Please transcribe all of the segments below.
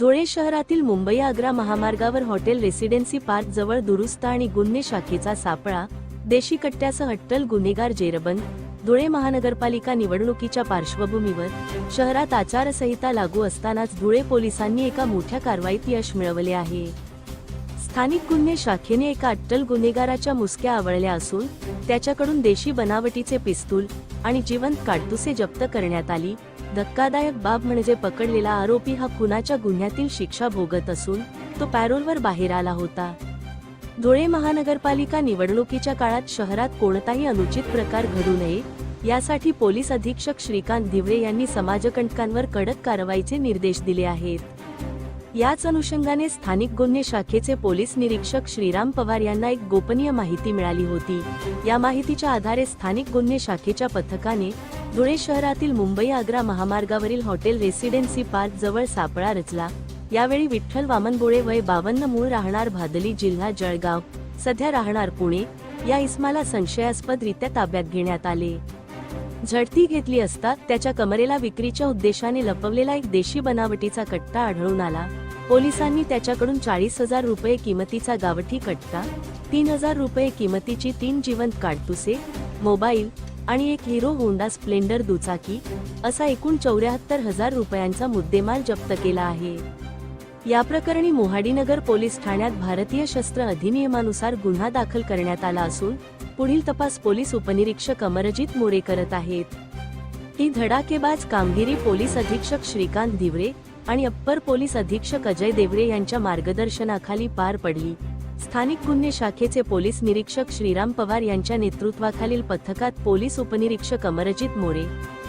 धुळे शहरातील मुंबई आग्रा महामार्गावर hotel residency park जवळ दुरुस्त आणि गुन्हे शाखेचा सापळा, देशी कट्ट्यासह अट्टल गुन्हेगार जेरबंद. धुळे महानगरपालिका निवडणुकीच्या पार्श्वभूमीवर शहरात आचारसंहिता लागू असतानाच धुळे पोलिसांनी एका मोठ्या कारवाईत यश मिळवले आहे. स्थानिक गुन्हे शाखेने एका अट्टल गुन्हेगाराच्या मुसक्या आवळल्या असून त्याच्याकडून देशी बनावटीचे पिस्तूल आणि जिवंत काडतुसे जप्त करण्यात आली. धक्कादायक बाब म्हणजे पकडलेला आरोपी हा खुनाच्या गुन्ह्यातील शिक्षा भोगत असून तो पॅरोलवर बाहेर आला होता. धुळे महानगरपालिका निवडणुकीच्या काळात शहरात कोणताही अनुचित प्रकार घडू नये यासाठी पोलीस अधीक्षक श्रीकांत धिवरे यांनी समाजकंटकांवर कडक कारवाईचे निर्देश दिले आहेत. याच अनुषंगाने स्थानिक गुन्हे शाखेचे पोलीस निरीक्षक श्रीराम पवार यांना एक गोपनीय माहिती मिळाली होती. या माहितीच्या आधारे स्थानिक गुन्हे शाखेच्या पथकाने धुळे शहरातील मुंबई आग्रा महामार्गावरील हॉटेल रेसिडेन्सी पार्क जवळ सापळा रचला. यावेळी विठ्ठल वामन बोळे वय 52 मूळ राहणार भादली जिल्हा जळगाव सध्या राहणार पुणे या इसमाला संशयास्पदरित्या ताब्यात घेण्यात आले. झडती घेतली असता त्याच्या कमरेला विक्रीच्या उद्देशाने लपवलेला एक देशी बनावटीचा कट्टा आढळून आला. पोलिसांनी त्याच्याकडून 40,000 रुपये किमतीचा गावठी कट्टा, 3,000 रुपये किमतीची 3 जिवंत काडतुसे, मोबाईल आणि एक हिरो होंडा स्प्लेंडर दुचाकी असा एकूण 74,000 रुपयांचा मुद्देमाल जप्त केला आहे. या प्रकरणी मोहाडीनगर पोलीस ठाण्यात भारतीय शस्त्र अधिनियमानुसार गुन्हा दाखल करण्यात आला असून पुढील तपास पोलीस उपनिरीक्षक अमरजीत मोरे करत आहेत. ही धडाकेबाज कामगिरी पोलीस अधीक्षक श्रीकांत धिवरे आणि अप्पर पोलीस अधीक्षक अजय देवरे यांच्या मार्गदर्शनाखाली पार पडली. स्थानिक गुन्हे शाखेचे पोलीस निरीक्षक श्रीराम पवार यांच्या नेतृत्वाखालील पथकात पोलीस उपनिरीक्षक अमरजीत मोरे,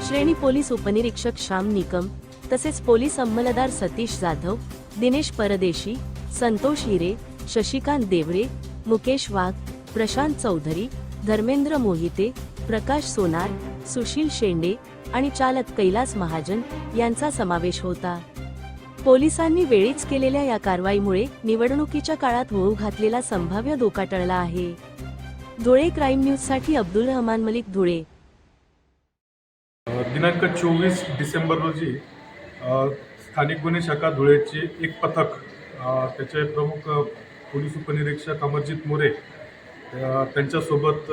श्रेणी पोलीस उपनिरीक्षक श्याम निकम तसेच पोलीस अंमलदार सतीश जाधव, दिनेश परदेशी, संतोष हिरे, शशिकांत देवरे, मुकेश वाघ, प्रशांत चौधरी, धर्मेंद्र मोहिते, प्रकाश सोनार, सुशील शेंडे आणि चालक कैलास महाजन यांचा समावेश होता. पोलिसांनी वेळीच केलेल्या या कारवाईमुळे निवडणुकीच्या काळात होऊ घातलेला संभाव्य धोका टळला आहे. धुळे क्राईम न्यूजसाठी अब्दुल रहमान मलिक, धुळे. दिनांक 24 डिसेंबर रोजी स्थानिक गुन्हे शाखा धुळेचे एक पथक, त्याचे प्रमुख पोलीस उपनिरीक्षक अमरजीत मोरे, त्यांच्यासोबत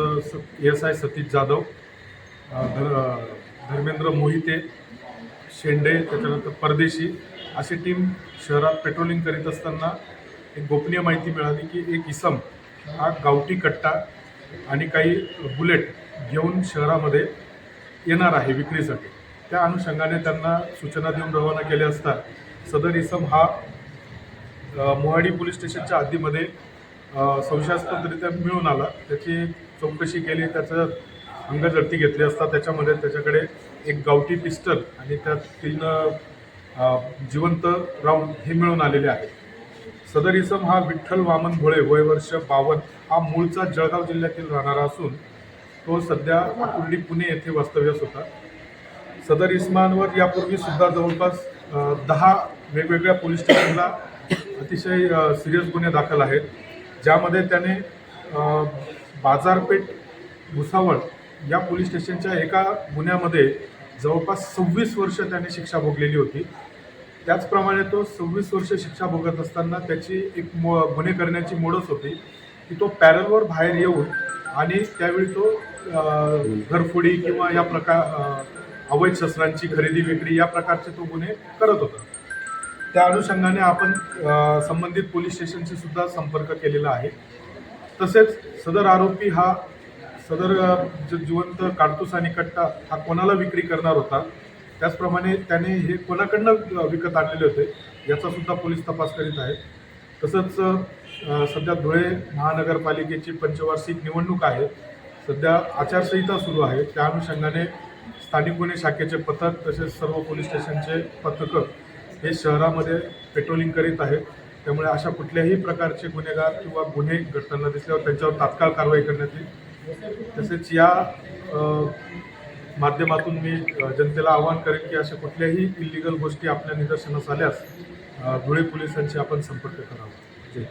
ASI सतीश जाधव, धर्मेंद्र मोहिते, शेंडे, त्याच्यानंतर परदेशी अशी टीम शहरात पेट्रोलिंग करीत असताना एक गोपनीय माहिती मिळाली की एक इसम हा गावठी कट्टा आणि काही बुलेट घेऊन शहरामध्ये येणार आहे विक्रीसाठी. त्या अनुषंगाने त्यांना सूचना देऊन रवाना केले असता सदर इसम हा मोहाडी पोलीस स्टेशनच्या हद्दीमध्ये संशयास्पदरित्या मिळून आला. त्याची चौकशी केली, त्याचं अंगझडती घेतली असता त्याच्यामध्ये त्याच्याकडे एक गावठी पिस्टल आणि त्यात 3 जिवंत राऊंड हे मिळून आलेले आहे. सदर इसम हा विठ्ठल वामन भोळे वय वर्ष 52 हा मूळचा जळगाव जिल्ह्यातील राहणारा असून तो सध्या आकुर्डी पुणे येथे वास्तव्यास होता. सदर इसमांवर यापूर्वी सुद्धा जवळपास 10 वेगवेगळ्या पोलीस स्टेशनला अतिशय सिरियस गुन्हे दाखल आहेत, ज्यामध्ये त्याने बाजारपेठ भुसावळ या पोलीस स्टेशनच्या एका गुन्ह्यामध्ये जवळपास 26 वर्ष त्याने शिक्षा भोगलेली होती. त्याचप्रमाणे तो 26 वर्ष शिक्षा भोगत असताना त्याची एक गुन्हे करण्याची मोडच होती की तो पॅरलवर बाहेर येऊन आणि त्यावेळी तो घरफोडी किंवा या प्रकार अवैध शस्त्रांची खरेदी विक्री या प्रकारचे तो गुन्हे करत होता. त्या अनुषंगाने आपण संबंधित पोलीस स्टेशनशी सुद्धा संपर्क केलेला आहे. तसेच सदर आरोपी हा सदर जिवंत काडतूस आणि कट्टा हा कोणाला विक्री करणार होता, त्याचप्रमाणे त्याने हे कोणाकडनं विकत आणलेले होते याचा सुद्धा पोलीस तपास करीत आहेत. तसंच सध्या धुळे महानगरपालिकेची पंचवार्षिक निवडणूक आहे, सध्या आचारसंहिता सुरू आहे. त्या अनुषंगाने स्थानिक गुन्हे शाखेचे पथक तसेच सर्व पोलीस स्टेशनचे पथकं हे शहरामध्ये पेट्रोलिंग करीत आहेत. त्यामुळे अशा कुठल्याही प्रकारचे गुन्हेगार किंवा गुन्हे घडताना दिसल्यावर त्यांच्यावर तात्काळ कारवाई करण्यात येईल. तसेच या माध्यमातून मी जनतेला आवाहन करेन की अशा कुठल्याही इल्लीगल गोष्टी आपल्या निदर्शनास आल्यास धुळे पोलिसांशी आपण संपर्क करावा. जय